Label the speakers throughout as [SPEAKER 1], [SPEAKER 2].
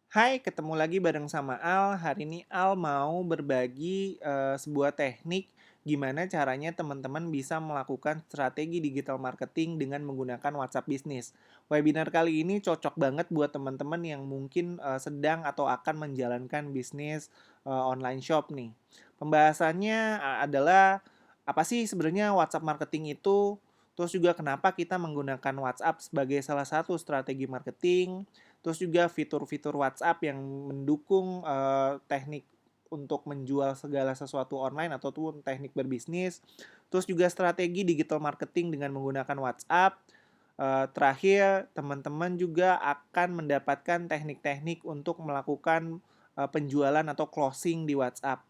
[SPEAKER 1] Hai, ketemu lagi bareng sama Al. Hari ini Al mau berbagi sebuah teknik gimana caranya teman-teman bisa melakukan strategi digital marketing dengan menggunakan WhatsApp Business. Webinar kali ini cocok banget buat teman-teman yang mungkin sedang atau akan menjalankan bisnis online shop nih. Pembahasannya adalah apa sih sebenarnya WhatsApp marketing itu? Terus juga kenapa kita menggunakan WhatsApp sebagai salah satu strategi marketing, terus juga fitur-fitur WhatsApp yang mendukung teknik untuk menjual segala sesuatu online ataupun teknik berbisnis. Terus juga strategi digital marketing dengan menggunakan WhatsApp. Terakhir, teman-teman juga akan mendapatkan teknik-teknik untuk melakukan penjualan atau closing di WhatsApp.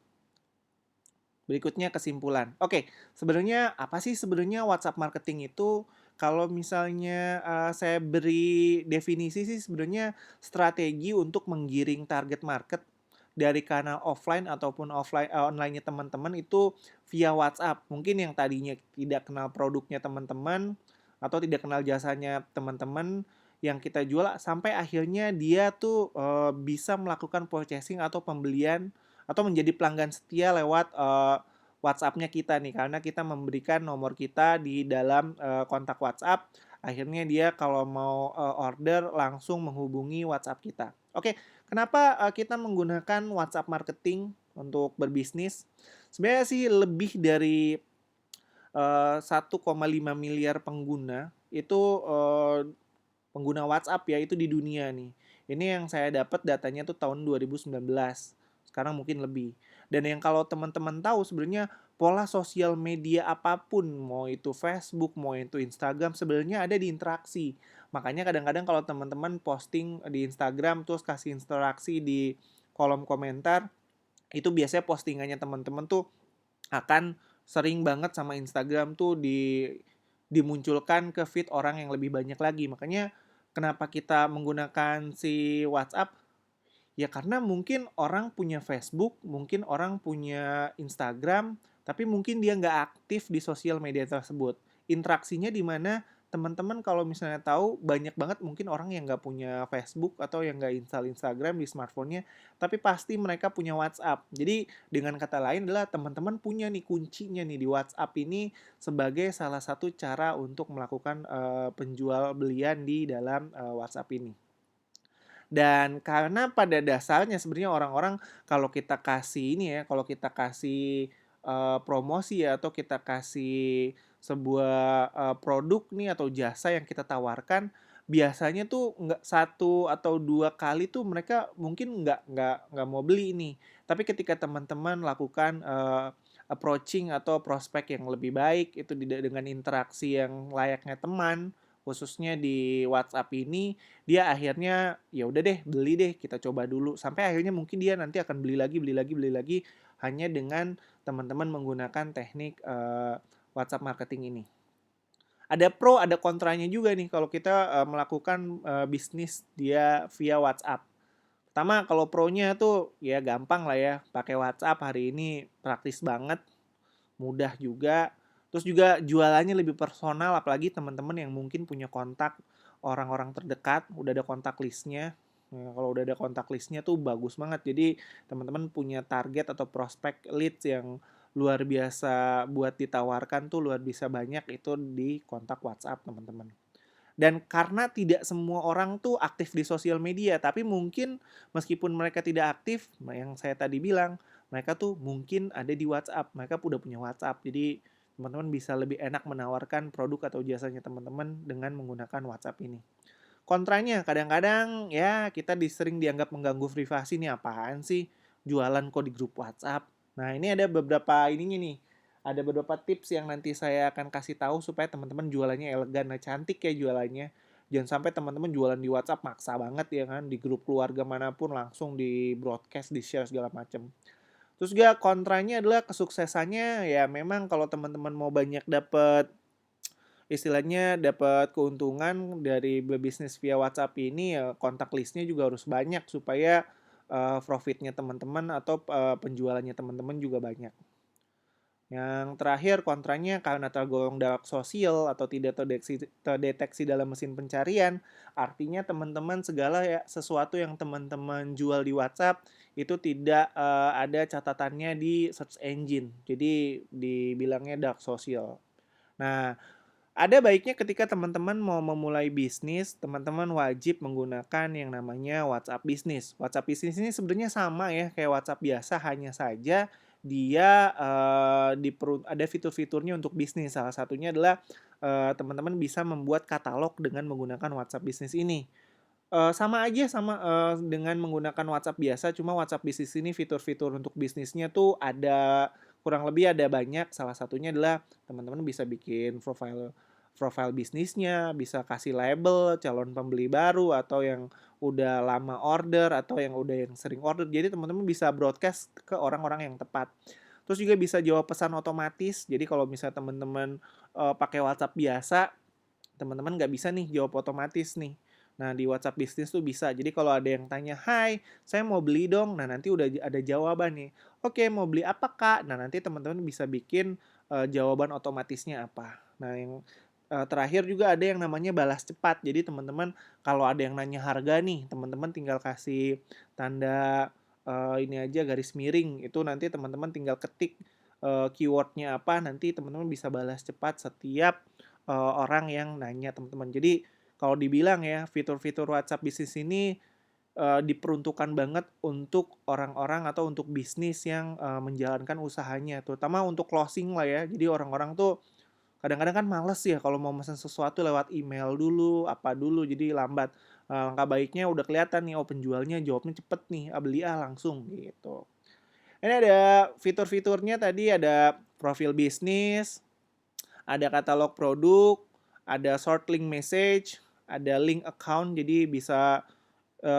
[SPEAKER 1] Berikutnya kesimpulan. Oke, sebenarnya apa sih sebenarnya WhatsApp marketing itu? Kalau misalnya saya beri definisi sih sebenarnya strategi untuk menggiring target market dari kanal offline ataupun online-nya teman-teman itu via WhatsApp. Mungkin yang tadinya tidak kenal produknya teman-teman atau tidak kenal jasanya teman-teman yang kita jual sampai akhirnya dia tuh bisa melakukan purchasing atau pembelian atau menjadi pelanggan setia lewat WhatsApp-nya kita nih karena kita memberikan nomor kita di dalam kontak WhatsApp. Akhirnya dia kalau mau order langsung menghubungi WhatsApp kita. Oke, kenapa kita menggunakan WhatsApp marketing untuk berbisnis? Sebenarnya sih lebih dari 1,5 miliar pengguna itu pengguna WhatsApp ya itu di dunia nih. Ini yang saya dapat datanya tuh tahun 2019. Sekarang mungkin lebih. Dan yang kalau teman-teman tahu sebenarnya pola sosial media apapun, mau itu Facebook, mau itu Instagram, sebenarnya ada di interaksi. Makanya kadang-kadang kalau teman-teman posting di Instagram terus kasih interaksi di kolom komentar, itu biasanya postingannya teman-teman tuh akan sering banget sama Instagram tuh dimunculkan ke feed orang yang lebih banyak lagi. Makanya kenapa kita menggunakan si WhatsApp? Ya karena mungkin orang punya Facebook, mungkin orang punya Instagram, tapi mungkin dia nggak aktif di sosial media tersebut. Interaksinya di mana teman-teman kalau misalnya tahu banyak banget mungkin orang yang nggak punya Facebook atau yang nggak install Instagram di smartphone-nya, tapi pasti mereka punya WhatsApp. Jadi dengan kata lain adalah teman-teman punya nih kuncinya nih di WhatsApp ini sebagai salah satu cara untuk melakukan penjual belian di dalam WhatsApp ini. Dan karena pada dasarnya sebenarnya orang-orang kalau kita kasih ini ya, kalau kita kasih promosi ya atau kita kasih sebuah produk nih atau jasa yang kita tawarkan, biasanya tuh nggak satu atau dua kali tuh mereka mungkin nggak mau beli ini. Tapi ketika teman-teman lakukan approaching atau prospek yang lebih baik itu dengan interaksi yang layaknya teman, khususnya di WhatsApp ini dia akhirnya ya udah deh beli deh kita coba dulu sampai akhirnya mungkin dia nanti akan beli lagi hanya dengan teman-teman menggunakan teknik WhatsApp marketing ini. Ada pro ada kontranya juga nih kalau kita melakukan bisnis dia via WhatsApp. Pertama kalau pro-nya tuh ya gampang lah ya pakai WhatsApp hari ini praktis banget, mudah juga. Terus juga jualannya lebih personal, apalagi teman-teman yang mungkin punya kontak orang-orang terdekat, udah ada kontak listnya. Nah, kalau udah ada kontak listnya tuh bagus banget. Jadi teman-teman punya target atau prospek leads yang luar biasa buat ditawarkan tuh luar biasa banyak itu di kontak WhatsApp teman-teman. Dan karena tidak semua orang tuh aktif di sosial media, tapi mungkin meskipun mereka tidak aktif, yang saya tadi bilang, mereka tuh mungkin ada di WhatsApp, mereka udah punya WhatsApp. Jadi teman-teman bisa lebih enak menawarkan produk atau jasanya teman-teman dengan menggunakan WhatsApp ini. Kontranya, kadang-kadang ya kita sering dianggap mengganggu privasi nih apaan sih jualan kok di grup WhatsApp. Nah ini ada beberapa ininya nih, ada beberapa tips yang nanti saya akan kasih tahu supaya teman-teman jualannya elegan dan cantik ya jualannya. Jangan sampai teman-teman jualan di WhatsApp maksa banget ya kan di grup keluarga manapun langsung di broadcast, di share segala macam. Terus juga kontranya adalah kesuksesannya ya memang kalau teman-teman mau banyak dapat istilahnya dapat keuntungan dari berbisnis via WhatsApp ini ya kontak listnya juga harus banyak supaya profitnya teman-teman atau penjualannya teman-teman juga banyak. Yang terakhir kontranya karena tergolong dark sosial atau tidak terdeteksi dalam mesin pencarian, artinya teman-teman segala ya sesuatu yang teman-teman jual di WhatsApp itu tidak ada catatannya di search engine. Jadi dibilangnya dark social. Nah, ada baiknya ketika teman-teman mau memulai bisnis, teman-teman wajib menggunakan yang namanya WhatsApp Business. WhatsApp Business ini sebenarnya sama ya kayak WhatsApp biasa, hanya saja dia ada fitur-fiturnya untuk bisnis. Salah satunya adalah teman-teman bisa membuat katalog dengan menggunakan WhatsApp Business ini. Sama aja sama dengan menggunakan WhatsApp biasa, cuma WhatsApp Business ini fitur-fitur untuk bisnisnya tuh ada kurang lebih ada banyak. Salah satunya adalah teman-teman bisa bikin profile profile bisnisnya, bisa kasih label calon pembeli baru atau yang udah lama order atau yang sering order. Jadi teman-teman bisa broadcast ke orang-orang yang tepat. Terus juga bisa jawab pesan otomatis. Jadi kalau misalnya teman-teman pakai WhatsApp biasa, teman-teman nggak bisa nih jawab otomatis nih. Nah, di WhatsApp bisnis tuh bisa. Jadi kalau ada yang tanya, "Hai, saya mau beli dong." Nah, nanti udah ada jawaban nih. "Oke, mau beli apa, Kak?" Nah, nanti teman-teman bisa bikin jawaban otomatisnya apa. Nah, yang terakhir juga ada yang namanya balas cepat. Jadi teman-teman kalau ada yang nanya harga nih, teman-teman tinggal kasih tanda ini aja garis miring. Itu nanti teman-teman tinggal ketik keywordnya apa, nanti teman-teman bisa balas cepat setiap orang yang nanya teman-teman. Jadi kalau dibilang ya fitur-fitur WhatsApp bisnis ini diperuntukkan banget untuk orang-orang atau untuk bisnis yang menjalankan usahanya, terutama untuk closing lah ya. Jadi orang-orang tuh kadang-kadang kan males ya kalau mau pesan sesuatu lewat email dulu, apa dulu, jadi lambat. Langkah baiknya udah kelihatan nih, oh penjualnya jawabnya cepet nih, beli langsung gitu. Ini ada fitur-fiturnya tadi, ada profil bisnis, ada katalog produk, ada short link message, ada link account, jadi bisa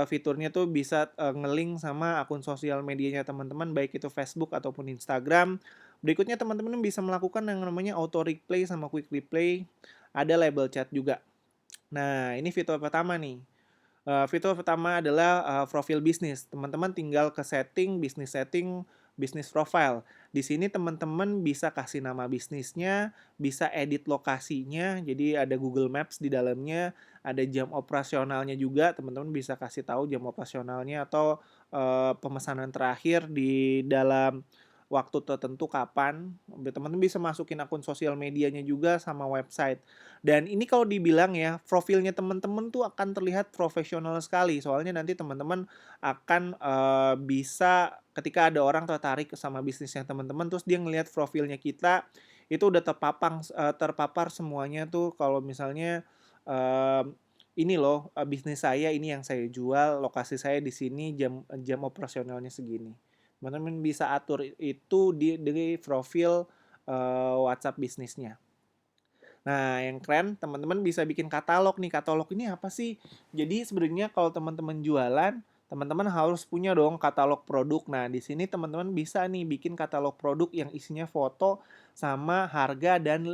[SPEAKER 1] fiturnya tuh bisa ngelink sama akun sosial medianya teman-teman, baik itu Facebook ataupun Instagram. Berikutnya teman-teman bisa melakukan yang namanya auto replay sama quick replay, ada label chat juga. Nah, ini fitur pertama nih. Fitur pertama adalah profil bisnis. Teman-teman tinggal ke setting, bisnis profile. Di sini teman-teman bisa kasih nama bisnisnya, bisa edit lokasinya, jadi ada Google Maps di dalamnya, ada jam operasionalnya juga, teman-teman bisa kasih tahu jam operasionalnya atau pemesanan terakhir di dalam waktu tertentu kapan. Teman-teman bisa masukin akun sosial medianya juga sama website. Dan ini kalau dibilang ya, profilnya teman-teman tuh akan terlihat profesional sekali. Soalnya nanti teman-teman akan bisa ketika ada orang tertarik sama bisnisnya teman-teman, terus dia ngelihat profilnya kita, itu udah terpapar semuanya tuh kalau misalnya ini loh bisnis saya, ini yang saya jual, lokasi saya di sini, jam jam operasionalnya segini. Teman-teman bisa atur itu di profil WhatsApp bisnisnya. Nah, yang keren teman-teman bisa bikin katalog nih. Katalog ini apa sih? Jadi sebenarnya kalau teman-teman jualan, teman-teman harus punya dong katalog produk. Nah, di sini teman-teman bisa nih bikin katalog produk yang isinya foto sama harga dan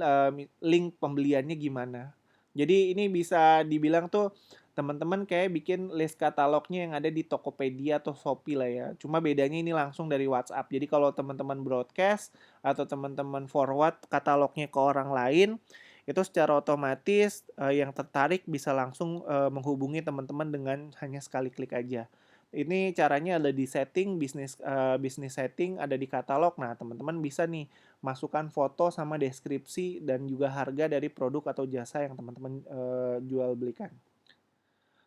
[SPEAKER 1] link pembeliannya gimana. Jadi ini bisa dibilang tuh teman-teman kayak bikin list katalognya yang ada di Tokopedia atau Shopee lah ya. Cuma bedanya ini langsung dari WhatsApp. Jadi kalau teman-teman broadcast atau teman-teman forward katalognya ke orang lain, itu secara otomatis yang tertarik bisa langsung menghubungi teman-teman dengan hanya sekali klik aja. Ini caranya ada di setting bisnis setting, ada di katalog. Nah, teman-teman bisa nih masukkan foto sama deskripsi dan juga harga dari produk atau jasa yang teman-teman jual belikan.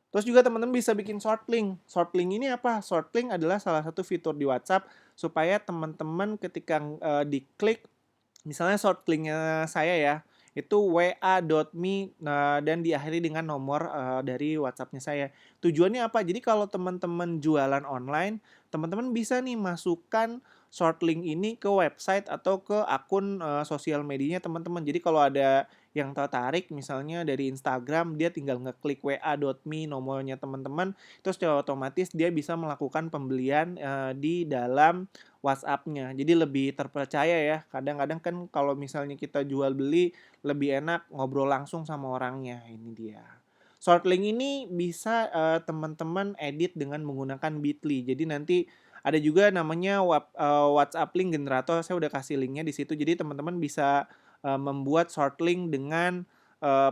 [SPEAKER 1] Terus juga teman-teman bisa bikin short link. Short link ini apa? Short link adalah salah satu fitur di WhatsApp supaya teman-teman ketika diklik, misalnya short linknya saya ya, itu wa.me dan diakhiri dengan nomor dari WhatsApp-nya saya. Tujuannya apa? Jadi kalau teman-teman jualan online, teman-teman bisa nih masukkan short link ini ke website atau ke akun sosial medianya teman-teman. Jadi kalau ada yang tertarik misalnya dari Instagram, dia tinggal ngeklik wa.me nomornya teman-teman, terus secara otomatis dia bisa melakukan pembelian di dalam WhatsApp-nya. Jadi lebih terpercaya ya. Kadang-kadang kan kalau misalnya kita jual beli lebih enak ngobrol langsung sama orangnya. Ini dia. Short link ini bisa teman-teman edit dengan menggunakan Bitly. Jadi nanti ada juga namanya WhatsApp link generator. Saya udah kasih linknya di situ. Jadi teman-teman bisa membuat short link dengan uh,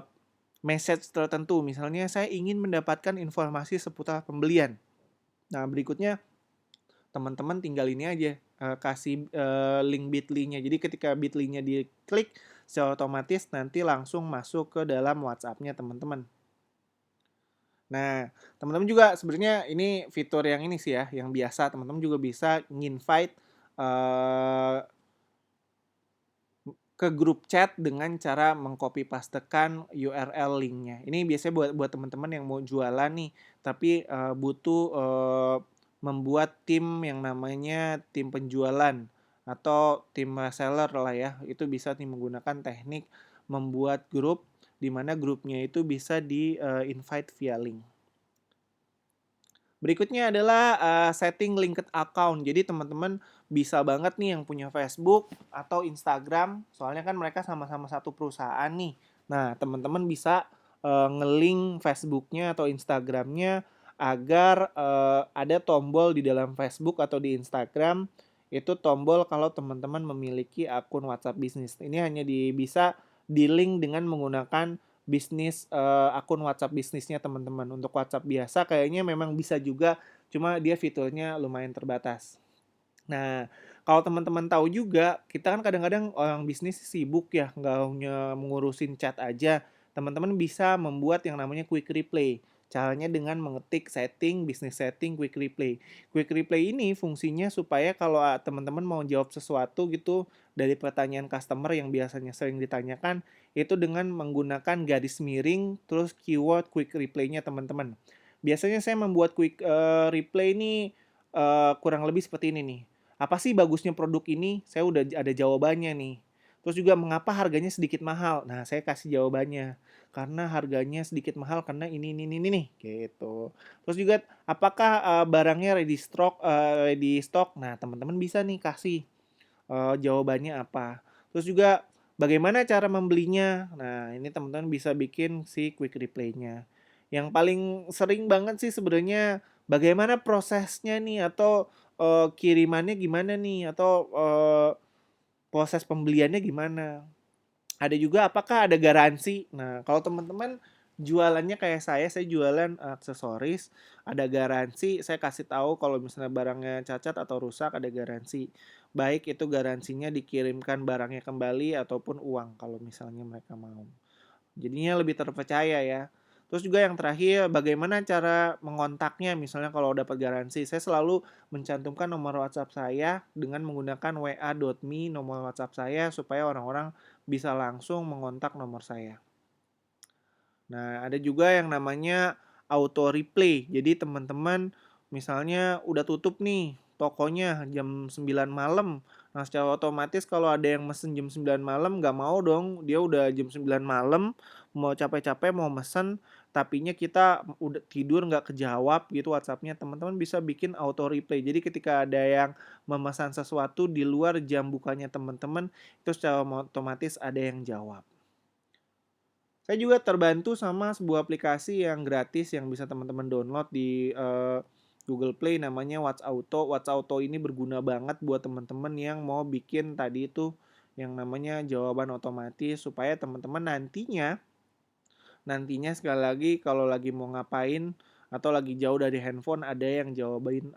[SPEAKER 1] message tertentu. Misalnya saya ingin mendapatkan informasi seputar pembelian. Nah, berikutnya teman-teman tinggal ini aja, kasih link Bitly-nya. Jadi ketika Bitly-nya diklik, secara otomatis nanti langsung masuk ke dalam WhatsApp-nya teman-teman. Nah, teman-teman juga sebenarnya ini fitur yang ini sih ya, yang biasa. Teman-teman juga bisa nginvite ke grup chat dengan cara mengcopy pastekan URL linknya. Ini biasanya buat teman-teman yang mau jualan nih, tapi butuh membuat tim yang namanya tim penjualan atau tim reseller lah ya. Itu bisa nih menggunakan teknik membuat grup di mana grupnya itu bisa di invite via link. Berikutnya adalah setting linked account. Jadi teman-teman bisa banget nih yang punya Facebook atau Instagram, soalnya kan mereka sama-sama satu perusahaan nih. Nah, teman-teman bisa nge-link Facebooknya atau Instagramnya agar ada tombol di dalam Facebook atau di Instagram, itu tombol kalau teman-teman memiliki akun WhatsApp bisnis. Ini hanya bisa di-link dengan menggunakan bisnis akun WhatsApp bisnisnya teman-teman. Untuk WhatsApp biasa kayaknya memang bisa juga, cuma dia fiturnya lumayan terbatas. Nah, kalau teman-teman tahu juga, kita kan kadang-kadang orang bisnis sibuk ya, nggak hanya mengurusin chat aja. Teman-teman bisa membuat yang namanya quick replay. Caranya dengan mengetik setting, bisnis setting, quick replay. Quick replay ini fungsinya supaya kalau teman-teman mau jawab sesuatu gitu dari pertanyaan customer yang biasanya sering ditanyakan, itu dengan menggunakan garis miring, terus keyword quick reply-nya teman-teman. Biasanya saya membuat quick replay ini kurang lebih seperti ini nih. Apa sih bagusnya produk ini? Saya udah ada jawabannya nih. Terus juga mengapa harganya sedikit mahal? Nah, saya kasih jawabannya. Karena harganya sedikit mahal karena ini nih, gitu. Terus juga apakah barangnya ready stock? Nah, teman-teman bisa nih kasih jawabannya apa. Terus juga bagaimana cara membelinya? Nah, ini teman-teman bisa bikin si quick reply-nya. Yang paling sering banget sih sebenarnya bagaimana prosesnya nih atau kirimannya gimana nih atau proses pembeliannya gimana. Ada juga apakah ada garansi? Nah, kalau teman-teman jualannya kayak saya jualan aksesoris, ada garansi, saya kasih tahu kalau misalnya barangnya cacat atau rusak ada garansi. Baik itu garansinya dikirimkan barangnya kembali ataupun uang kalau misalnya mereka mau. Jadinya lebih terpercaya ya. Terus juga yang terakhir, bagaimana cara mengontaknya misalnya kalau dapat garansi. Saya selalu mencantumkan nomor WhatsApp saya dengan menggunakan wa.me nomor WhatsApp saya supaya orang-orang bisa langsung mengontak nomor saya. Nah, ada juga yang namanya auto replay. Jadi teman-teman misalnya udah tutup nih tokonya jam 9 malam. Nah, secara otomatis kalau ada yang mesen jam 9 malam nggak mau dong. Dia udah jam 9 malam mau capek-capek mau mesen tapinya kita udah tidur nggak kejawab gitu WhatsAppnya. Teman-teman bisa bikin auto replay. Jadi ketika ada yang memesan sesuatu di luar jam bukanya teman-teman, itu secara otomatis ada yang jawab. Saya juga terbantu sama sebuah aplikasi yang gratis yang bisa teman-teman download di Google Play namanya Watch Auto. Watch Auto ini berguna banget buat teman-teman yang mau bikin tadi itu yang namanya jawaban otomatis supaya teman-teman nantinya sekali lagi kalau lagi mau ngapain atau lagi jauh dari handphone ada yang jawabin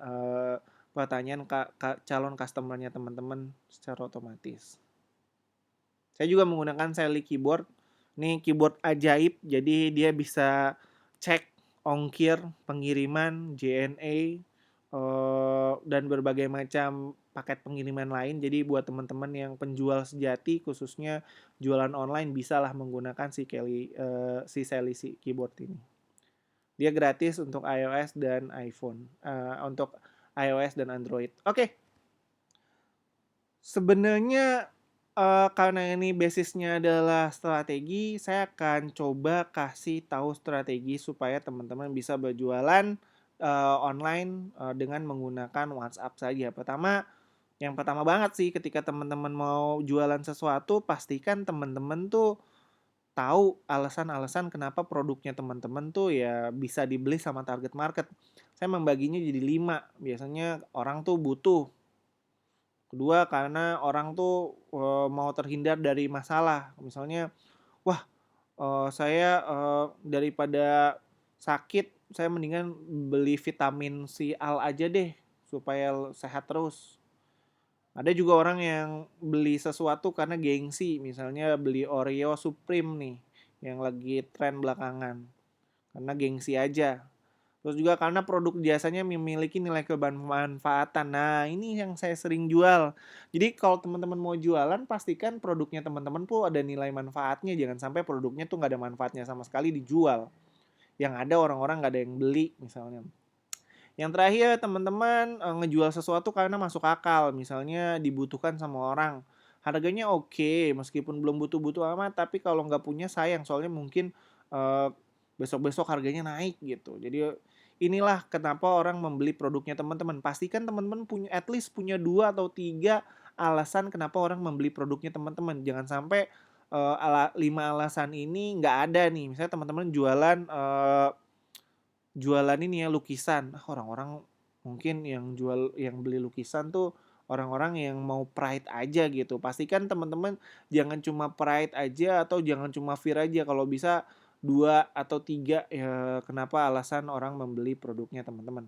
[SPEAKER 1] pertanyaan calon customernya teman-teman secara otomatis. Saya juga menggunakan Sally Keyboard. Ini keyboard ajaib, jadi dia bisa cek ongkir, pengiriman, JNA, dan berbagai macam paket pengiriman lain. Jadi buat teman-teman yang penjual sejati, khususnya jualan online, bisalah menggunakan si Sally Keyboard ini. Dia gratis untuk iOS dan iPhone, untuk iOS dan Android. Oke. Sebenarnya karena ini basisnya adalah strategi, saya akan coba kasih tahu strategi supaya teman-teman bisa berjualan online dengan menggunakan WhatsApp saja. Yang pertama banget sih ketika teman-teman mau jualan sesuatu, pastikan teman-teman tuh tahu alasan-alasan kenapa produknya teman-teman tuh ya bisa dibeli sama target market. Saya membaginya jadi 5. Biasanya orang tuh butuh. Kedua, karena orang tuh mau terhindar dari masalah. Misalnya, wah, saya daripada sakit, saya mendingan beli vitamin si Al aja deh supaya sehat terus. Ada juga orang yang beli sesuatu karena gengsi, misalnya beli Oreo Supreme nih yang lagi tren belakangan. Karena gengsi aja. Terus juga karena produk jasanya memiliki nilai kebermanfaatan. Nah, ini yang saya sering jual. Jadi kalau teman-teman mau jualan, pastikan produknya teman-teman pun ada nilai manfaatnya. Jangan sampai produknya tuh nggak ada manfaatnya sama sekali dijual. Yang ada orang-orang nggak ada yang beli misalnya. Yang terakhir, teman-teman ngejual sesuatu karena masuk akal. Misalnya dibutuhkan sama orang. Harganya oke, meskipun belum butuh-butuh amat, tapi kalau nggak punya sayang. Soalnya mungkin eh, besok-besok harganya naik gitu. Jadi inilah kenapa orang membeli produknya teman-teman. Pastikan teman-teman punya at least punya 2 atau 3 alasan kenapa orang membeli produknya teman-teman. Jangan sampai 5 alasan ini nggak ada nih. Misalnya teman-teman jualan ini ya lukisan. Orang-orang mungkin yang beli lukisan tuh orang-orang yang mau pride aja gitu. Pastikan teman-teman jangan cuma pride aja atau jangan cuma fear aja. Kalau bisa 2 atau 3 ya kenapa alasan orang membeli produknya teman-teman.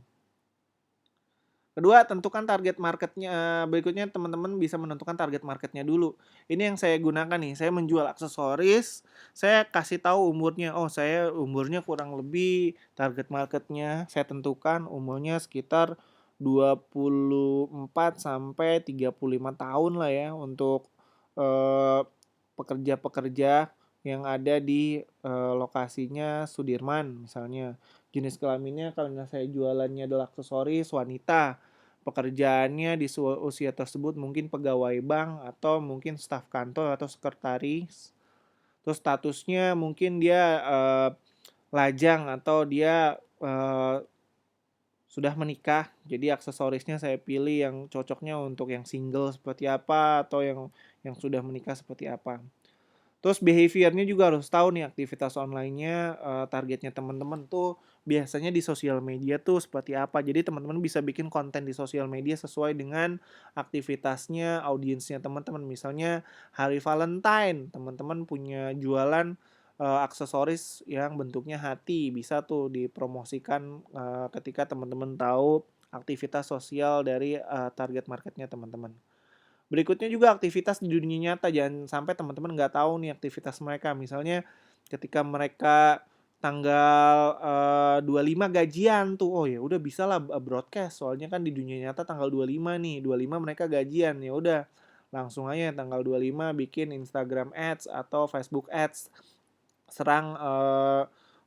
[SPEAKER 1] Kedua, tentukan target marketnya. Berikutnya teman-teman bisa menentukan target marketnya dulu. Ini yang saya gunakan nih. Saya menjual aksesoris. Saya kasih tahu umurnya. Oh, saya umurnya kurang lebih target marketnya. Saya tentukan umurnya sekitar 24 sampai 35 tahun lah ya untuk eh, pekerja-pekerja yang ada di lokasinya Sudirman misalnya. Jenis kelaminnya kalau saya jualannya adalah aksesoris wanita. Pekerjaannya di usia tersebut mungkin pegawai bank atau mungkin staf kantor atau sekretaris. Terus statusnya mungkin dia lajang atau dia sudah menikah. Jadi aksesorisnya saya pilih yang cocoknya untuk yang single seperti apa atau yang sudah menikah seperti apa. Terus behaviornya juga harus tahu nih aktivitas online-nya targetnya teman-teman tuh biasanya di sosial media tuh seperti apa. Jadi teman-teman bisa bikin konten di sosial media sesuai dengan aktivitasnya, audiensnya teman-teman. Misalnya hari Valentine, teman-teman punya jualan aksesoris yang bentuknya hati, bisa tuh dipromosikan ketika teman-teman tahu aktivitas sosial dari target marketnya teman-teman. Berikutnya juga aktivitas di dunia nyata, jangan sampai teman-teman nggak tahu nih aktivitas mereka. Misalnya ketika mereka tanggal 25 gajian tuh, oh ya udah bisa lah broadcast. Soalnya kan di dunia nyata tanggal 25 nih, 25 mereka gajian. Ya udah langsung aja tanggal 25 bikin Instagram Ads atau Facebook Ads. Serang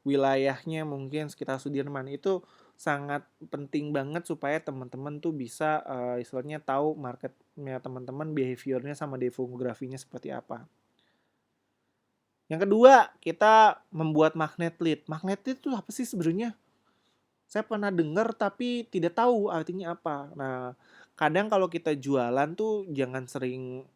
[SPEAKER 1] wilayahnya mungkin sekitar Sudirman. Itu sangat penting banget supaya teman-teman tuh bisa istilahnya tahu marketnya teman-teman, behaviornya sama demografinya seperti apa. Yang kedua, kita membuat magnet lead. Magnet lead itu apa sih sebenarnya? Saya pernah dengar tapi tidak tahu artinya apa. Nah, kadang kalau kita jualan tuh jangan sering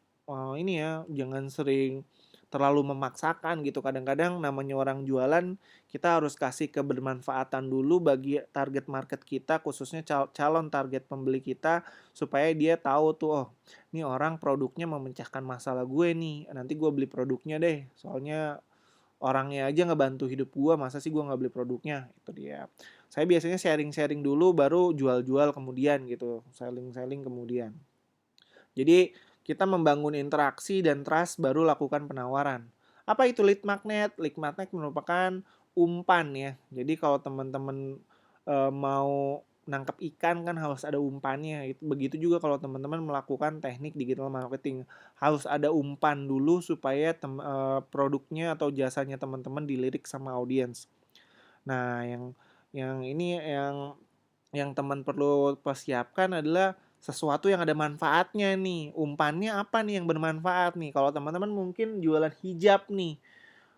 [SPEAKER 1] ini ya, jangan sering terlalu memaksakan gitu. Kadang-kadang namanya orang jualan, kita harus kasih kebermanfaatan dulu bagi target market kita, khususnya calon target pembeli kita, supaya dia tahu tuh, oh, ini orang produknya memecahkan masalah gue nih. Nanti gue beli produknya deh. Soalnya orangnya aja ngebantu hidup gue, masa sih gue nggak beli produknya? Itu dia. Saya biasanya sharing-sharing dulu, baru jual-jual kemudian gitu, selling-selling kemudian. Jadi kita membangun interaksi dan trust, baru lakukan penawaran. Apa itu lead magnet? Lead magnet merupakan umpan ya. Jadi kalau teman-teman mau nangkep ikan kan harus ada umpannya. Begitu juga kalau teman-teman melakukan teknik digital marketing, harus ada umpan dulu supaya produknya atau jasanya teman-teman dilirik sama audiens. Nah, yang ini yang teman perlu persiapkan adalah sesuatu yang ada manfaatnya nih. Umpannya apa nih yang bermanfaat nih? Kalau teman-teman mungkin jualan hijab nih.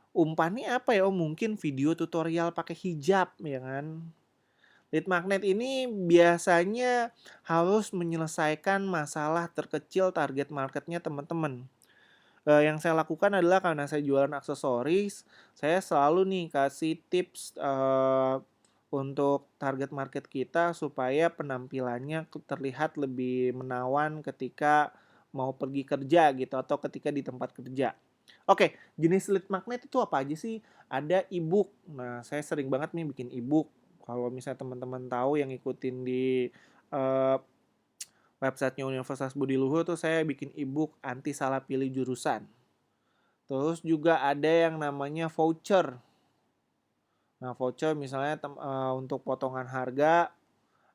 [SPEAKER 1] Umpannya apa ya? Oh, mungkin video tutorial pakai hijab ya kan. Lead magnet ini biasanya harus menyelesaikan masalah terkecil target marketnya teman-teman. Yang saya lakukan adalah karena saya jualan aksesoris, saya selalu nih kasih tips untuk target market kita supaya penampilannya terlihat lebih menawan ketika mau pergi kerja gitu atau ketika di tempat kerja. Oke, jenis lead magnet itu apa aja sih? Ada e-book. Nah, saya sering banget nih bikin e-book. Kalau misalnya teman-teman tahu yang ikutin di eh, websitenya Universitas Budi Luhur tuh saya bikin e-book anti salah pilih jurusan. Terus juga ada yang namanya voucher. Nah, voucher misalnya untuk potongan harga,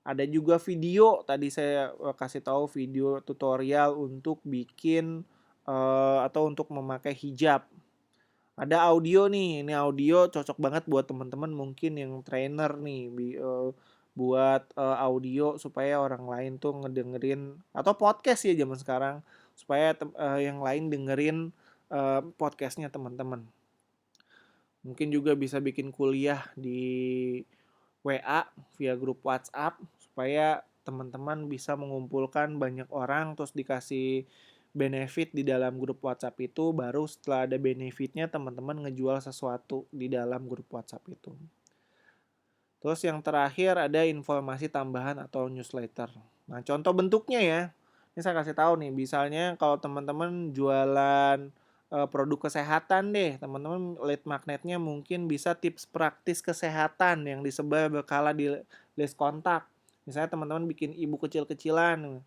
[SPEAKER 1] ada juga video. Tadi saya kasih tahu video tutorial untuk bikin atau untuk memakai hijab. Ada audio nih, ini audio cocok banget buat teman-teman mungkin yang trainer nih, buat audio supaya orang lain tuh ngedengerin atau podcast ya zaman sekarang supaya yang lain dengerin podcastnya teman-teman. Mungkin juga bisa bikin kuliah di WA via grup WhatsApp supaya teman-teman bisa mengumpulkan banyak orang terus dikasih benefit di dalam grup WhatsApp itu, baru setelah ada benefitnya teman-teman ngejual sesuatu di dalam grup WhatsApp itu. Terus yang terakhir ada informasi tambahan atau newsletter. Nah, contoh bentuknya ya. Ini saya kasih tahu nih, misalnya kalau teman-teman jualan produk kesehatan deh, teman-teman lead magnetnya mungkin bisa tips praktis kesehatan yang disebar berkala di list kontak. Misalnya teman-teman bikin ibu kecil-kecilan,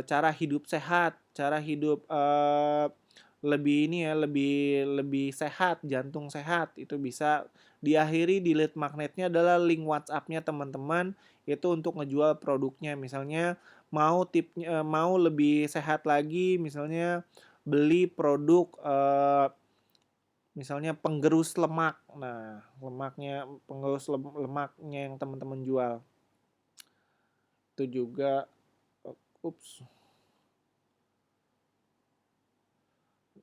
[SPEAKER 1] cara hidup sehat, cara hidup lebih ini ya, lebih lebih sehat, jantung sehat, itu bisa diakhiri di lead magnetnya adalah link WhatsApp-nya teman-teman itu untuk ngejual produknya. Misalnya mau tipnya mau lebih sehat lagi, misalnya beli produk misalnya penggerus lemak. Nah, lemaknya penggerus lemaknya yang teman-teman jual. Itu juga ups.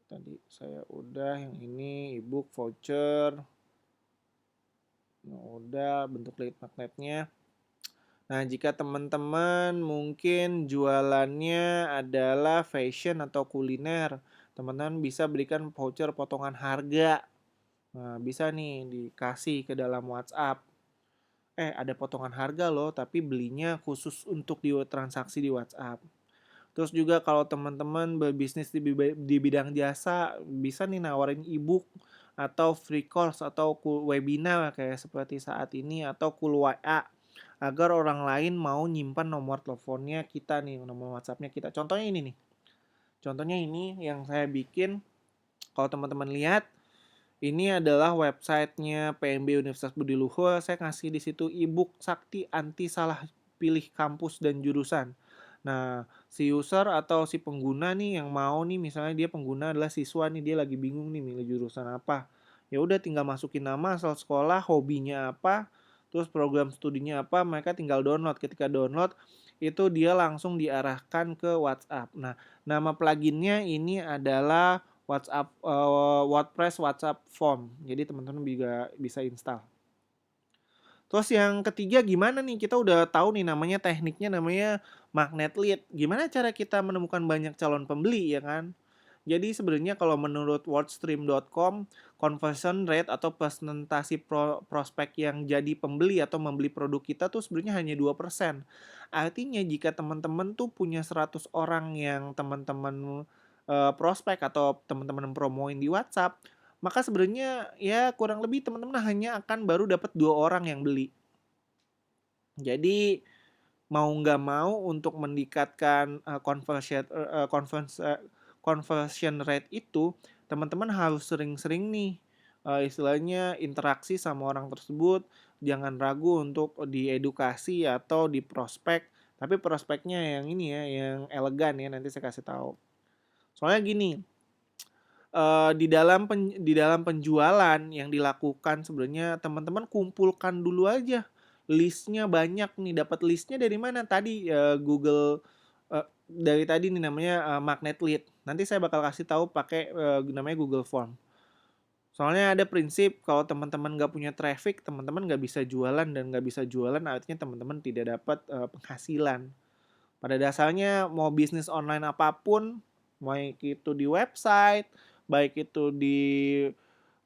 [SPEAKER 1] Tadi saya udah yang ini ebook voucher. Nah, udah bentuk lead magnetnya. Nah, jika teman-teman mungkin jualannya adalah fashion atau kuliner, teman-teman bisa berikan voucher potongan harga. Nah, bisa nih dikasih ke dalam WhatsApp. Ada potongan harga loh, tapi belinya khusus untuk di transaksi di WhatsApp. Terus juga kalau teman-teman berbisnis di bidang jasa, bisa nih nawarin e-book atau free course atau webinar kayak seperti saat ini atau cool WA agar orang lain mau nyimpan nomor teleponnya kita nih, nomor WhatsAppnya kita. Contohnya ini nih. Contohnya ini yang saya bikin. Kalau teman-teman lihat, ini adalah websitenya PMB Universitas Budi Luhur. Saya kasih di situ e-book Sakti Anti Salah Pilih Kampus dan Jurusan. Nah, si user atau si pengguna nih yang mau nih, misalnya dia pengguna adalah siswa nih, dia lagi bingung nih milih jurusan apa. Ya udah tinggal masukin nama, asal sekolah, hobinya apa, terus program studinya apa, mereka tinggal download. Ketika download, itu dia langsung diarahkan ke WhatsApp. Nah, nama pluginnya ini adalah WordPress WhatsApp Form. Jadi teman-teman juga bisa install. Terus yang ketiga gimana nih? Kita udah tahu nih namanya tekniknya namanya magnet lead. Gimana cara kita menemukan banyak calon pembeli ya kan? Jadi sebenarnya kalau menurut wordstream.com, conversion rate atau persentase prospek yang jadi pembeli atau membeli produk kita tuh sebenarnya hanya 2%. Artinya jika teman-teman tuh punya 100 orang yang teman-teman prospek atau teman-teman promoin di WhatsApp, maka sebenarnya ya kurang lebih teman-teman hanya akan baru dapat 2 orang yang beli. Jadi mau nggak mau untuk meningkatkan conversion rate itu, teman-teman harus sering-sering nih istilahnya interaksi sama orang tersebut. Jangan ragu untuk diedukasi atau diprospek. Tapi prospeknya yang ini ya, yang elegan ya, nanti saya kasih tahu. Soalnya gini, di dalam penjualan yang dilakukan sebenarnya teman-teman kumpulkan dulu aja listnya banyak nih. Dapat listnya dari mana? Tadi Google dari tadi nih namanya magnet lead. Nanti saya bakal kasih tahu pakai namanya Google Form. Soalnya ada prinsip kalau teman-teman nggak punya traffic, teman-teman nggak bisa jualan, dan nggak bisa jualan artinya teman-teman tidak dapat penghasilan. Pada dasarnya mau bisnis online apapun, baik itu di website, baik itu di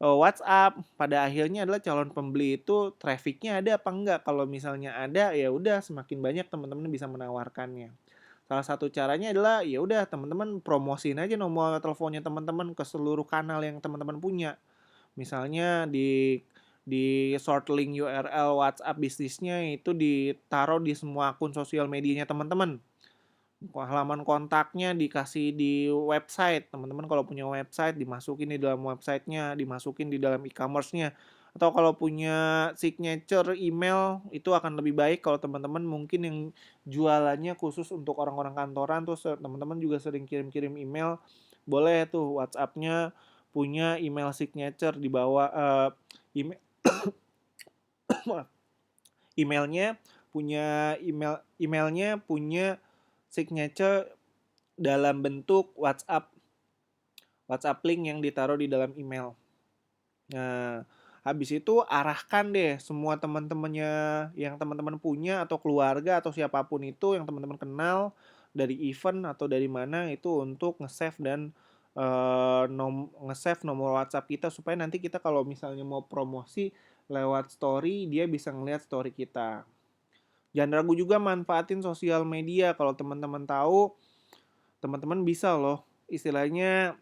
[SPEAKER 1] WhatsApp. Pada akhirnya adalah calon pembeli itu trafficnya ada apa enggak. Kalau misalnya ada, ya udah semakin banyak teman-teman bisa menawarkannya. Salah satu caranya adalah ya udah teman-teman promosiin aja nomor teleponnya teman-teman ke seluruh kanal yang teman-teman punya. Misalnya di short link URL WhatsApp bisnisnya itu ditaruh di semua akun sosial medianya teman-teman. Halaman kontaknya dikasih di website. Teman-teman kalau punya website dimasukin di dalam websitenya, dimasukin di dalam e-commerce-nya. Atau kalau punya signature email itu akan lebih baik kalau teman-teman mungkin yang jualannya khusus untuk orang-orang kantoran, terus teman-teman juga sering kirim-kirim email, boleh tuh WhatsApp-nya punya email signature di bawah email emailnya emailnya punya signature dalam bentuk WhatsApp link yang ditaruh di dalam email. Nah, habis itu arahkan deh semua teman-temannya yang teman-teman punya atau keluarga atau siapapun itu yang teman-teman kenal dari event atau dari mana itu untuk nge-save dan nge-save nomor WhatsApp kita supaya nanti kita kalau misalnya mau promosi lewat story dia bisa ngelihat story kita. Jangan ragu juga manfaatin sosial media. Kalau teman-teman tahu, teman-teman bisa loh istilahnya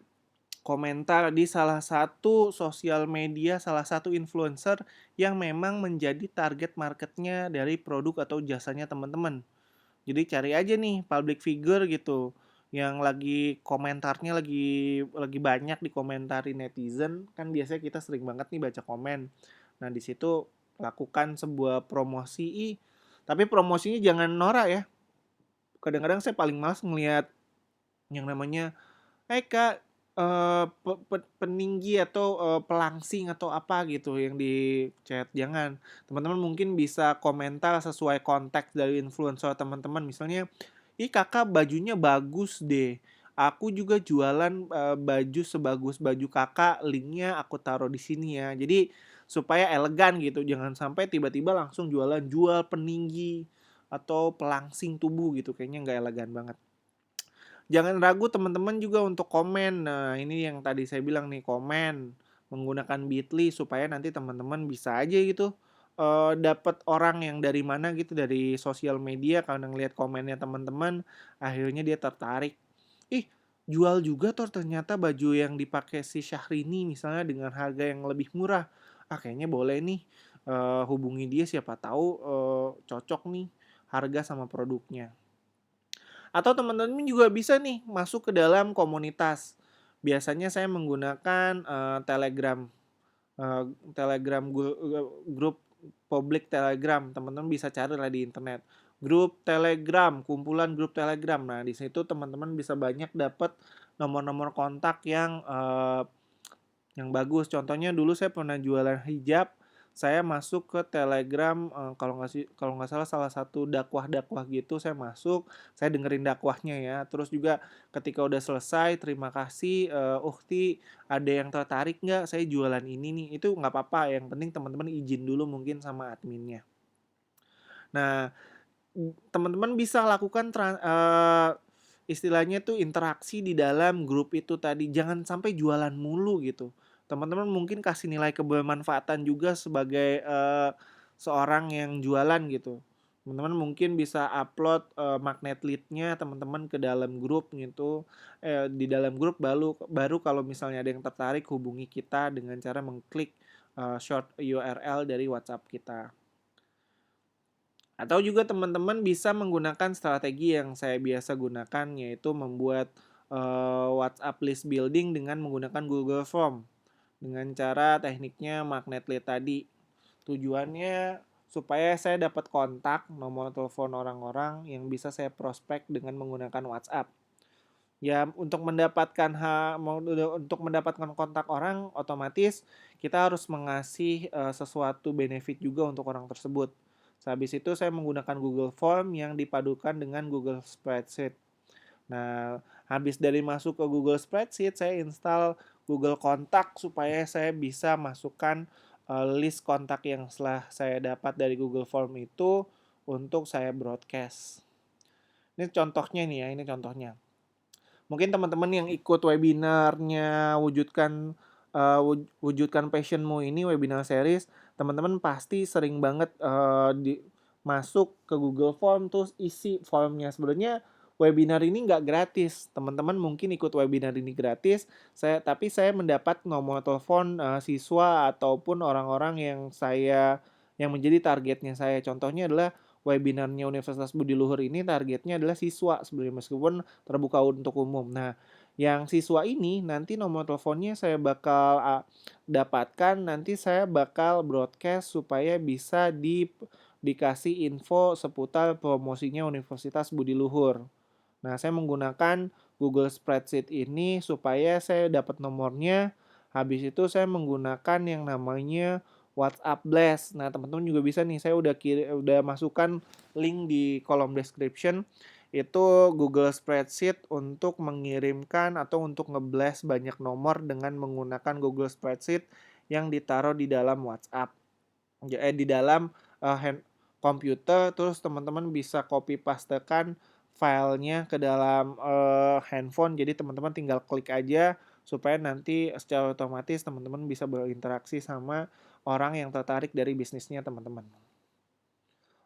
[SPEAKER 1] komentar di salah satu sosial media, salah satu influencer yang memang menjadi target marketnya dari produk atau jasanya teman-teman. Jadi cari aja nih public figure gitu yang lagi komentarnya lagi banyak dikomentari netizen, kan biasanya kita sering banget nih baca komen. Nah, di situ lakukan sebuah promosi, tapi promosinya jangan norak ya. Kadang-kadang saya paling males ngelihat yang namanya Kak, peninggi atau, pelangsing atau apa gitu yang di chat, jangan. Teman-teman mungkin bisa komentar sesuai konteks dari influencer teman-teman, misalnya, "Ih Kakak bajunya bagus deh, aku juga jualan, baju sebagus baju Kakak, linknya aku taruh di sini ya." Jadi supaya elegan gitu, jangan sampai tiba-tiba langsung jual peninggi atau pelangsing tubuh gitu, kayaknya nggak elegan banget. Jangan ragu teman-teman juga untuk komen. Nah, ini yang tadi saya bilang nih, komen menggunakan Bitly supaya nanti teman-teman bisa aja gitu dapat orang yang dari mana gitu dari sosial media karena ngelihat komennya teman-teman, akhirnya dia tertarik. Ih, jual juga tuh ternyata baju yang dipakai si Syahrini misalnya dengan harga yang lebih murah. Ah, kayaknya boleh nih hubungi dia siapa tahu cocok nih harga sama produknya. Atau teman-teman juga bisa nih masuk ke dalam komunitas. Biasanya saya menggunakan Telegram, eh, Telegram grup publik Telegram. Teman-teman bisa cari lah di internet. Grup Telegram, kumpulan grup Telegram. Nah, di situ teman-teman bisa banyak dapat nomor-nomor kontak yang bagus. Contohnya dulu saya pernah jualan hijab, saya masuk ke Telegram kalau nggak salah satu dakwah-dakwah gitu saya masuk, saya dengerin dakwahnya ya. Terus juga ketika udah selesai, terima kasih Ukti, ada yang tertarik nggak saya jualan ini nih? Itu nggak apa-apa, yang penting teman-teman izin dulu mungkin sama adminnya. Nah, teman-teman bisa lakukan istilahnya tuh interaksi di dalam grup itu tadi. Jangan sampai jualan mulu gitu. Teman-teman mungkin kasih nilai kebermanfaatan juga sebagai seorang yang jualan gitu. Teman-teman mungkin bisa upload magnet lead-nya teman-teman ke dalam grup gitu. Di dalam grup baru kalau misalnya ada yang tertarik hubungi kita dengan cara mengklik short URL dari WhatsApp kita. Atau juga teman-teman bisa menggunakan strategi yang saya biasa gunakan, yaitu membuat WhatsApp list building dengan menggunakan Google Form. Dengan cara tekniknya magnet lead tadi. Tujuannya supaya saya dapat kontak nomor telepon orang-orang yang bisa saya prospek dengan menggunakan WhatsApp. Ya, untuk mendapatkan kontak orang, otomatis kita harus mengasih sesuatu benefit juga untuk orang tersebut. Habis itu saya menggunakan Google Form yang dipadukan dengan Google Spreadsheet. Nah, habis dari masuk ke Google Spreadsheet, saya install Google Kontak supaya saya bisa masukkan list kontak yang setelah saya dapat dari Google Form itu untuk saya broadcast. Ini contohnya nih ya, ini contohnya. Mungkin teman-teman yang ikut webinarnya wujudkan passionmu ini webinar series, teman-teman pasti sering banget masuk ke Google Form terus isi formnya. Sebenarnya webinar ini nggak gratis. Teman-teman mungkin ikut webinar ini gratis, tapi saya mendapat nomor telepon siswa ataupun orang-orang yang menjadi targetnya saya. Contohnya adalah webinarnya Universitas Budi Luhur ini targetnya adalah siswa sebenarnya, meskipun terbuka untuk umum. Nah, yang siswa ini nanti nomor teleponnya saya bakal dapatkan, nanti saya bakal broadcast supaya bisa dikasih info seputar promosinya Universitas Budi Luhur. Nah, saya menggunakan Google Spreadsheet ini supaya saya dapat nomornya. Habis itu saya menggunakan yang namanya WhatsApp Blast. Nah, teman-teman juga bisa nih, saya udah masukkan link di kolom description. Itu Google Spreadsheet untuk mengirimkan atau untuk ngeblast banyak nomor dengan menggunakan Google Spreadsheet yang ditaruh di dalam WhatsApp. Di dalam komputer, terus teman-teman bisa copy pastekan filenya ke dalam handphone. Jadi teman-teman tinggal klik aja supaya nanti secara otomatis teman-teman bisa berinteraksi sama orang yang tertarik dari bisnisnya teman-teman.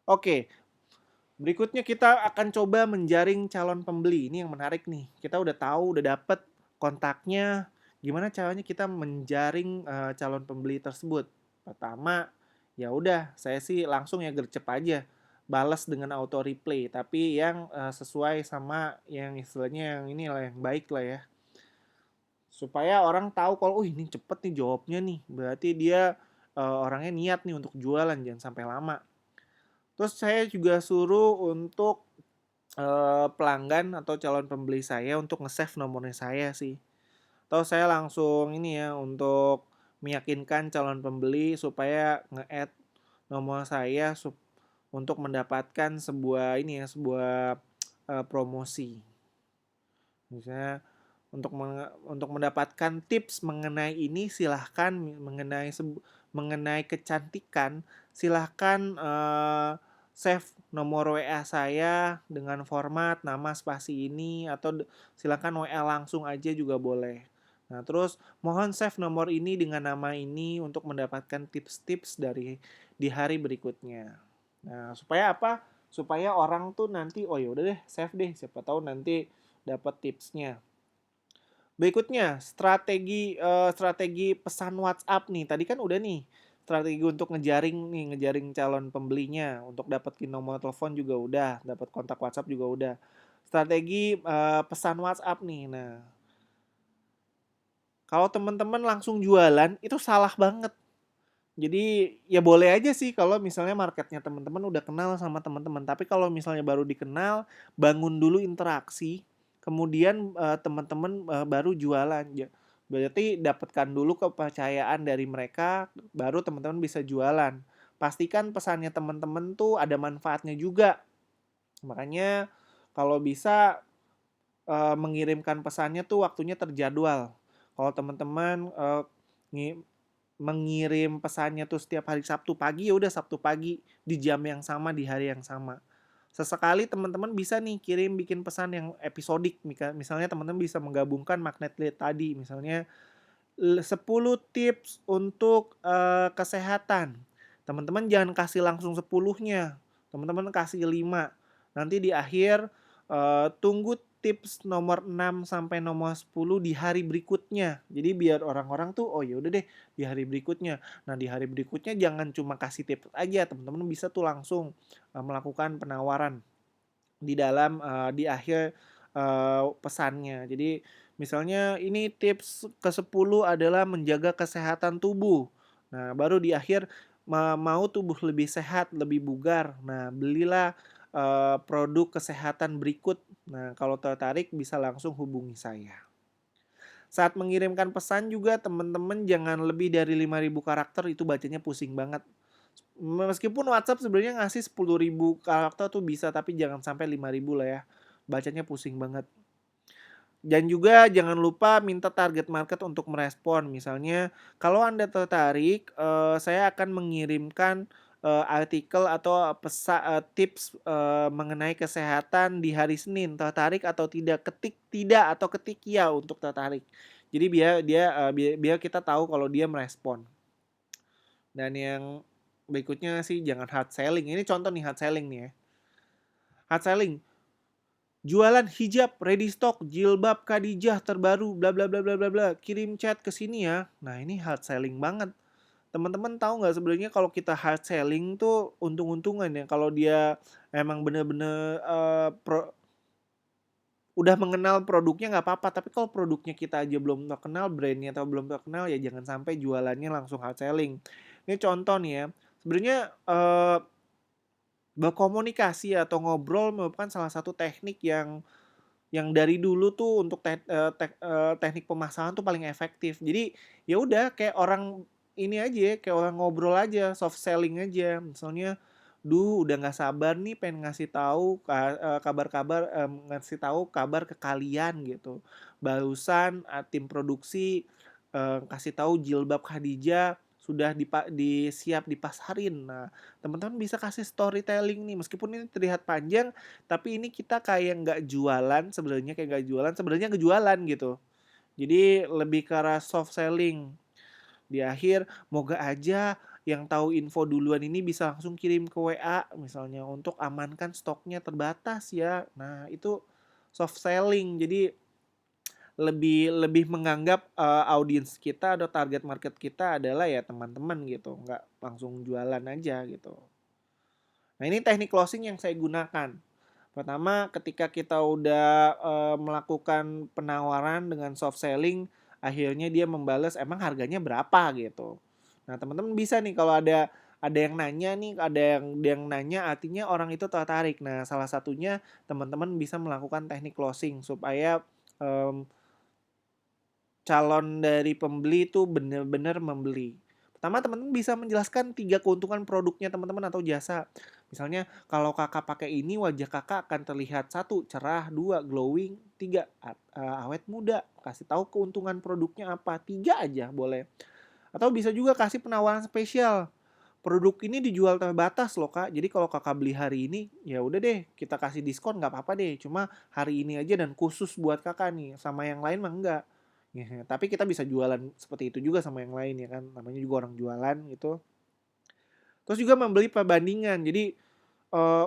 [SPEAKER 1] Oke, berikutnya kita akan coba menjaring calon pembeli. Ini yang menarik nih. Kita udah tahu, udah dapet kontaknya. Gimana caranya kita menjaring calon pembeli tersebut? Pertama, ya udah, saya sih langsung ya gercep aja. Balas dengan auto replay, tapi yang sesuai sama yang istilahnya yang ini lah, yang baik lah ya. Supaya orang tahu kalau, oh ini cepet nih jawabnya nih. Berarti dia orangnya niat nih untuk jualan, jangan sampai lama. Terus saya juga suruh untuk pelanggan atau calon pembeli saya untuk nge-save nomornya saya sih. Atau saya langsung ini ya untuk meyakinkan calon pembeli supaya nge-add nomor saya untuk mendapatkan sebuah promosi. Misalnya untuk mendapatkan tips mengenai ini silahkan mengenai kecantikan silahkan save nomor WA saya dengan format nama spasi ini atau silahkan WA langsung aja juga boleh. Nah, terus mohon save nomor ini dengan nama ini untuk mendapatkan tips-tips di hari berikutnya. Nah, supaya apa? Supaya orang tuh nanti, oh ya udah deh, save deh, siapa tahu nanti dapat tipsnya. Berikutnya, strategi pesan WhatsApp nih. Tadi kan udah nih, strategi untuk ngejaring calon pembelinya, untuk dapetin nomor telepon juga udah, dapat kontak WhatsApp juga udah. Strategi pesan WhatsApp nih. Nah, kalau teman-teman langsung jualan itu salah banget. Jadi ya boleh aja sih kalau misalnya marketnya teman-teman udah kenal sama teman-teman. Tapi kalau misalnya baru dikenal, bangun dulu interaksi, kemudian teman-teman baru jualan. Berarti dapatkan dulu kepercayaan dari mereka, baru teman-teman bisa jualan. Pastikan pesannya teman-teman tuh ada manfaatnya juga. Makanya kalau bisa mengirimkan pesannya tuh waktunya terjadwal. Kalau teman-teman mengirim pesannya tuh setiap hari Sabtu pagi, ya udah Sabtu pagi di jam yang sama di hari yang sama. Sesekali teman-teman bisa nih bikin pesan yang episodik. Misalnya teman-teman bisa menggabungkan magnet lead tadi, misalnya 10 tips untuk kesehatan. Teman-teman jangan kasih langsung 10-nya. Teman-teman kasih 5. Nanti di akhir tunggu tips nomor 6 sampai nomor 10 di hari berikutnya. Jadi biar orang-orang tuh oh ya udah deh di hari berikutnya. Nah, di hari berikutnya jangan cuma kasih tips aja, teman-teman bisa tuh langsung melakukan penawaran di akhir pesannya. Jadi misalnya ini tips ke-10 adalah menjaga kesehatan tubuh. Nah, baru di akhir mau tubuh lebih sehat, lebih bugar. Nah, belilah produk kesehatan berikut. Nah, kalau tertarik bisa langsung hubungi saya. Saat mengirimkan pesan juga teman-teman jangan lebih dari 5.000 karakter, itu bacanya pusing banget. Meskipun WhatsApp sebenarnya ngasih 10.000 karakter tuh bisa, tapi jangan sampai 5.000 lah ya. Bacanya pusing banget. Dan juga jangan lupa minta target market untuk merespon. Misalnya, kalau Anda tertarik, saya akan mengirimkan artikel atau tips mengenai kesehatan di hari Senin, tertarik atau tidak, ketik tidak atau ketik ya untuk tertarik. Jadi biar kita tahu kalau dia merespon. Dan yang berikutnya sih jangan hard selling. Ini contoh nih hard selling nih ya. Hard selling, jualan hijab ready stock, jilbab Khadijah terbaru, bla bla bla bla bla bla. Kirim chat ke sini ya. Nah, ini hard selling banget. Teman-teman tahu nggak sebenarnya kalau kita hard selling tuh untung-untungan ya. Kalau dia emang bener-bener udah mengenal produknya nggak apa-apa. Tapi kalau produknya kita aja belum terkenal, brandnya atau belum terkenal, ya jangan sampai jualannya langsung hard selling. Ini contoh nih ya. Sebenarnya berkomunikasi atau ngobrol merupakan salah satu teknik yang dari dulu tuh untuk teknik pemasaran tuh paling efektif. Jadi ya udah kayak orang ini aja, kayak orang ngobrol aja, soft selling aja. Misalnya, duh udah nggak sabar nih pengen ngasih tahu kabar-kabar, ngasih tahu kabar ke kalian gitu. Barusan tim produksi kasih tahu jilbab Khadijah sudah siap dipasarin. Nah, teman-teman bisa kasih storytelling nih, meskipun ini terlihat panjang, tapi ini kita kayak nggak jualan sebenarnya, kayak nggak jualan sebenarnya ngejualan gitu. Jadi lebih ke arah soft selling. Di akhir, moga aja yang tahu info duluan ini bisa langsung kirim ke WA misalnya untuk amankan stoknya terbatas ya. Nah, itu soft selling. Jadi lebih lebih menganggap audiens kita atau target market kita adalah ya teman-teman gitu, nggak langsung jualan aja gitu. Nah, ini teknik closing yang saya gunakan. Pertama, ketika kita udah melakukan penawaran dengan soft selling, akhirnya dia membalas emang harganya berapa gitu. Nah, teman-teman bisa nih kalau ada yang nanya nih, ada yang nanya artinya orang itu tertarik. Nah, salah satunya teman-teman bisa melakukan teknik closing supaya calon dari pembeli itu benar-benar membeli. Pertama, teman-teman bisa menjelaskan 3 keuntungan produknya teman-teman atau jasa. Misalnya, kalau kakak pakai ini, wajah kakak akan terlihat 1, cerah, 2, glowing, 3, awet muda. Kasih tahu keuntungan produknya apa, 3 aja boleh. Atau bisa juga kasih penawaran spesial. Produk ini dijual terbatas loh kak, jadi kalau kakak beli hari ini, ya udah deh kita kasih diskon nggak apa-apa deh, cuma hari ini aja dan khusus buat kakak nih, sama yang lain mah enggak. Ya, tapi kita bisa jualan seperti itu juga sama yang lain ya kan, namanya juga orang jualan gitu. Terus juga membeli perbandingan, jadi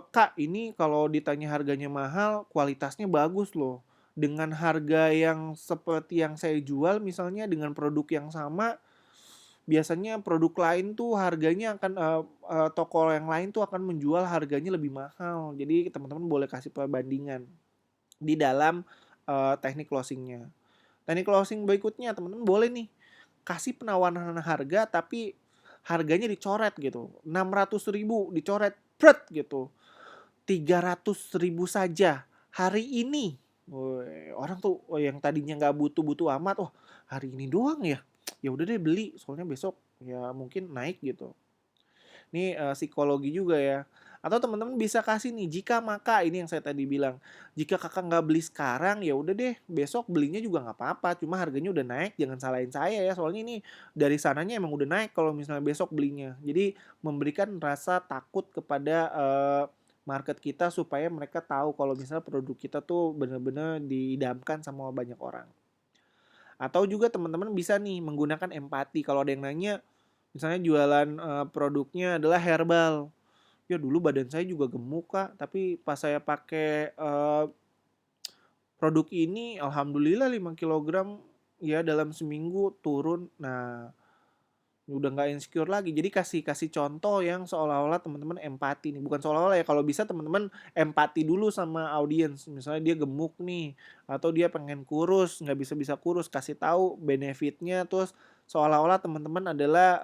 [SPEAKER 1] kak ini kalau ditanya harganya mahal, kualitasnya bagus loh. Dengan harga yang seperti yang saya jual misalnya dengan produk yang sama, biasanya produk lain tuh harganya akan toko yang lain tuh akan menjual harganya lebih mahal. Jadi teman-teman boleh kasih perbandingan di dalam teknik closingnya. Teknik closing berikutnya teman-teman boleh nih kasih penawaran harga tapi harganya dicoret gitu. 600.000 dicoret pret gitu. 300.000 saja hari ini. Woy, orang tuh yang tadinya nggak butuh-butuh amat, oh hari ini doang ya. Ya udah deh beli, soalnya besok ya mungkin naik gitu. Ini psikologi juga ya. Atau teman-teman bisa kasih nih, jika maka ini yang saya tadi bilang, jika kakak nggak beli sekarang ya udah deh besok belinya juga nggak apa-apa, cuma harganya udah naik, jangan salahin saya ya, soalnya ini dari sananya emang udah naik kalau misalnya besok belinya. Jadi memberikan rasa takut kepada market kita supaya mereka tahu kalau misalnya produk kita tuh benar-benar diidamkan sama banyak orang. Atau juga teman-teman bisa nih menggunakan empati. Kalau ada yang nanya, misalnya jualan produknya adalah herbal. Ya dulu badan saya juga gemuk kak, tapi pas saya pakai produk ini, alhamdulillah 5 kilogram ya dalam seminggu turun. Nah, udah nggak insecure lagi. Jadi kasih kasih contoh yang seolah-olah teman-teman empati nih. Bukan seolah-olah ya, kalau bisa teman-teman empati dulu sama audiens. Misalnya dia gemuk nih atau dia pengen kurus, nggak bisa-bisa kurus, kasih tahu benefitnya, terus seolah-olah teman-teman adalah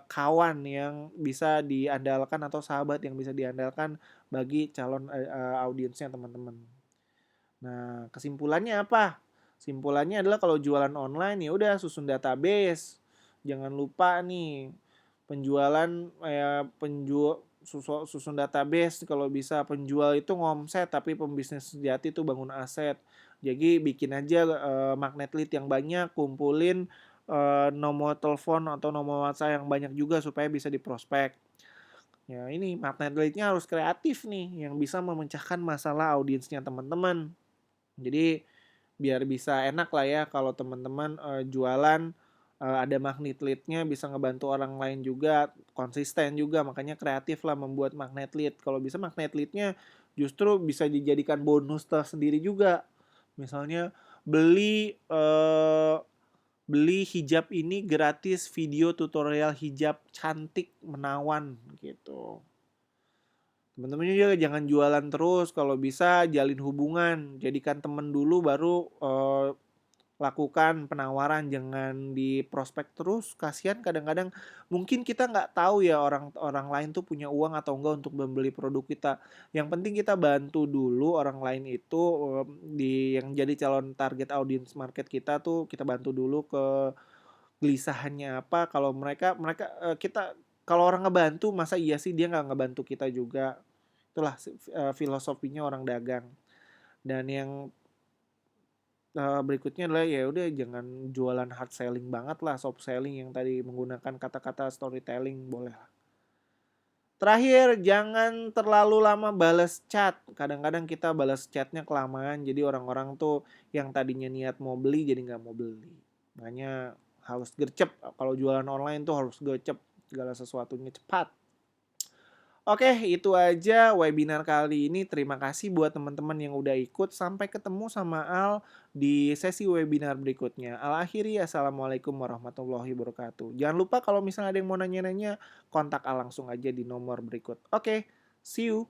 [SPEAKER 1] kawan yang bisa diandalkan atau sahabat yang bisa diandalkan bagi calon audiensnya teman-teman. Nah, kesimpulannya apa? Kesimpulannya adalah kalau jualan online ya udah susun database. Jangan lupa nih penjualan susun database, kalau bisa penjual itu ngomset tapi pembisnis sejati itu bangun aset. Jadi bikin aja magnet lead yang banyak, kumpulin nomor telepon atau nomor WhatsApp yang banyak juga supaya bisa diprospek. Ya ini magnet lead-nya harus kreatif nih yang bisa memecahkan masalah audiensnya teman-teman. Jadi biar bisa enak lah ya kalau teman-teman jualan ada magnet lead-nya bisa ngebantu orang lain juga, konsisten juga, makanya kreatif lah membuat magnet lead. Kalau bisa magnet lead-nya justru bisa dijadikan bonus tersendiri juga. Misalnya beli beli hijab ini gratis video tutorial hijab cantik menawan gitu. Teman-teman juga jangan jualan terus, kalau bisa jalin hubungan, jadikan temen dulu baru lakukan penawaran, jangan di prospek terus. Kasihan kadang-kadang mungkin kita nggak tahu ya orang orang lain tuh punya uang atau enggak untuk membeli produk kita. Yang penting kita bantu dulu orang lain itu di yang jadi calon target audience market kita tuh kita bantu dulu ke gelisahannya apa. Kalau mereka mereka kita kalau orang ngebantu masa iya sih dia nggak ngebantu kita juga. Itulah filosofinya orang dagang. Dan yang berikutnya adalah ya udah jangan jualan hard selling banget lah, soft selling yang tadi menggunakan kata-kata storytelling boleh lah. Terakhir, jangan terlalu lama balas chat. Kadang-kadang kita balas chatnya kelamaan, jadi orang-orang tuh yang tadinya niat mau beli jadi nggak mau beli. Makanya harus gercep. Kalau jualan online tuh harus gercep, segala sesuatunya cepat. Oke, itu aja webinar kali ini. Terima kasih buat teman-teman yang udah ikut. Sampai ketemu sama Al di sesi webinar berikutnya. Al akhiri, Assalamualaikum warahmatullahi wabarakatuh. Jangan lupa kalau misalnya ada yang mau nanya-nanya, kontak Al langsung aja di nomor berikut. Oke, see you.